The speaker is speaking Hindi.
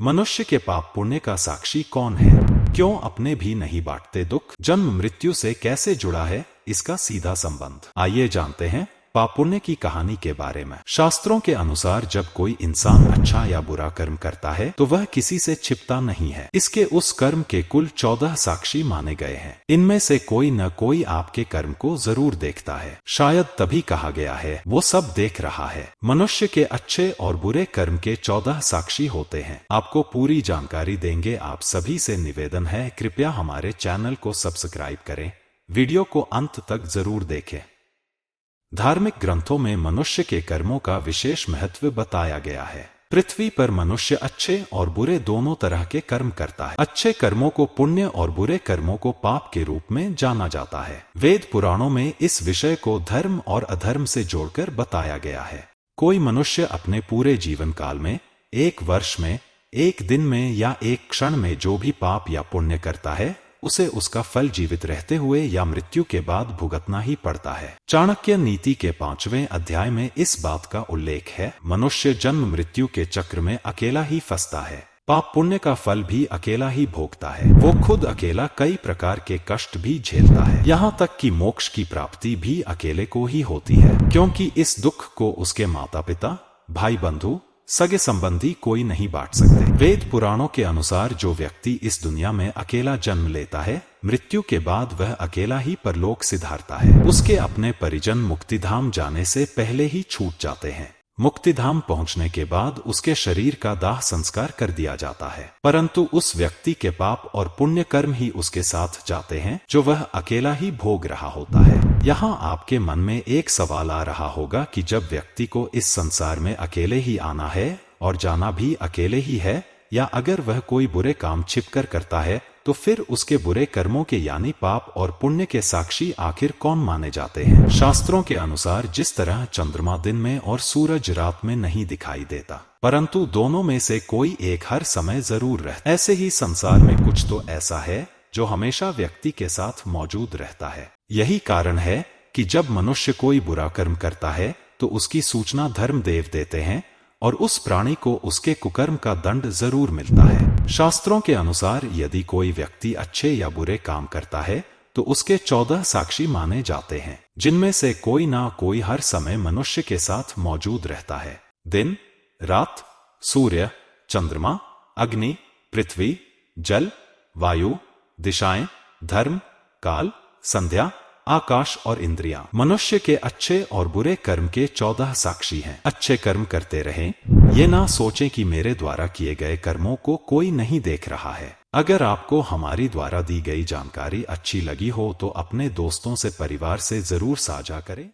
मनुष्य के पाप पुण्य का साक्षी कौन है? क्यों अपने भी नहीं बांटते दुख? जन्म मृत्यु से कैसे जुड़ा है इसका सीधा संबंध? आइए जानते हैं पाप पुण्य की कहानी के बारे में। शास्त्रों के अनुसार जब कोई इंसान अच्छा या बुरा कर्म करता है तो वह किसी से छिपता नहीं है। इसके उस कर्म के कुल 14 साक्षी माने गए हैं। इनमें से कोई न कोई आपके कर्म को जरूर देखता है। शायद तभी कहा गया है वो सब देख रहा है। मनुष्य के अच्छे और बुरे कर्म के 14 साक्षी होते हैं। आपको पूरी जानकारी देंगे। आप सभी से निवेदन है कृपया हमारे चैनल को सब्सक्राइब करें, वीडियो को अंत तक जरूर देखें। धार्मिक ग्रंथों में मनुष्य के कर्मों का विशेष महत्व बताया गया है। पृथ्वी पर मनुष्य अच्छे और बुरे दोनों तरह के कर्म करता है। अच्छे कर्मों को पुण्य और बुरे कर्मों को पाप के रूप में जाना जाता है। वेद पुराणों में इस विषय को धर्म और अधर्म से जोड़कर बताया गया है। कोई मनुष्य अपने पूरे जीवन काल में, एक वर्ष में, एक दिन में या एक क्षण में जो भी पाप या पुण्य करता है उसे उसका फल जीवित रहते हुए या मृत्यु के बाद भुगतना ही पड़ता है। चाणक्य नीति के 5वें अध्याय में इस बात का उल्लेख है। मनुष्य जन्म मृत्यु के चक्र में अकेला ही फंसता है। पाप पुण्य का फल भी अकेला ही भोगता है। वो खुद अकेला कई प्रकार के कष्ट भी झेलता है। यहाँ तक कि मोक्ष की प्राप्ति भी अकेले को ही होती है, क्योंकि इस दुख को उसके माता पिता, भाई बंधु, सगे संबंधी कोई नहीं बांट सकते। वेद पुराणों के अनुसार जो व्यक्ति इस दुनिया में अकेला जन्म लेता है, मृत्यु के बाद वह अकेला ही परलोक सिधारता है। उसके अपने परिजन मुक्तिधाम जाने से पहले ही छूट जाते हैं। मुक्तिधाम पहुंचने के बाद उसके शरीर का दाह संस्कार कर दिया जाता है, परंतु उस व्यक्ति के पाप और पुण्य कर्म ही उसके साथ जाते हैं जो वह अकेला ही भोग रहा होता है। यहाँ आपके मन में एक सवाल आ रहा होगा कि जब व्यक्ति को इस संसार में अकेले ही आना है और जाना भी अकेले ही है, या अगर वह कोई बुरे काम छिपकर करता है तो फिर उसके बुरे कर्मों के यानी पाप और पुण्य के साक्षी आखिर कौन माने जाते हैं? शास्त्रों के अनुसार जिस तरह चंद्रमा दिन में और सूरज रात में नहीं दिखाई देता, परंतु दोनों में से कोई एक हर समय जरूर रहता, ऐसे ही संसार में कुछ तो ऐसा है जो हमेशा व्यक्ति के साथ मौजूद रहता है। यही कारण है कि जब मनुष्य कोई बुरा कर्म करता है तो उसकी सूचना धर्मदेव देते हैं और उस प्राणी को उसके कुकर्म का दंड जरूर मिलता है। शास्त्रों के अनुसार यदि कोई व्यक्ति अच्छे या बुरे काम करता है तो उसके 14 साक्षी माने जाते हैं, जिनमें से कोई ना कोई हर समय मनुष्य के साथ मौजूद रहता है। दिन, रात, सूर्य, चंद्रमा, अग्नि, पृथ्वी, जल, वायु, दिशाएं, धर्म, काल, संध्या, आकाश और इंद्रियां मनुष्य के अच्छे और बुरे कर्म के 14 साक्षी हैं। अच्छे कर्म करते रहें, ये ना सोचें कि मेरे द्वारा किए गए कर्मों को कोई नहीं देख रहा है। अगर आपको हमारी द्वारा दी गई जानकारी अच्छी लगी हो तो अपने दोस्तों से, परिवार से जरूर साझा करें।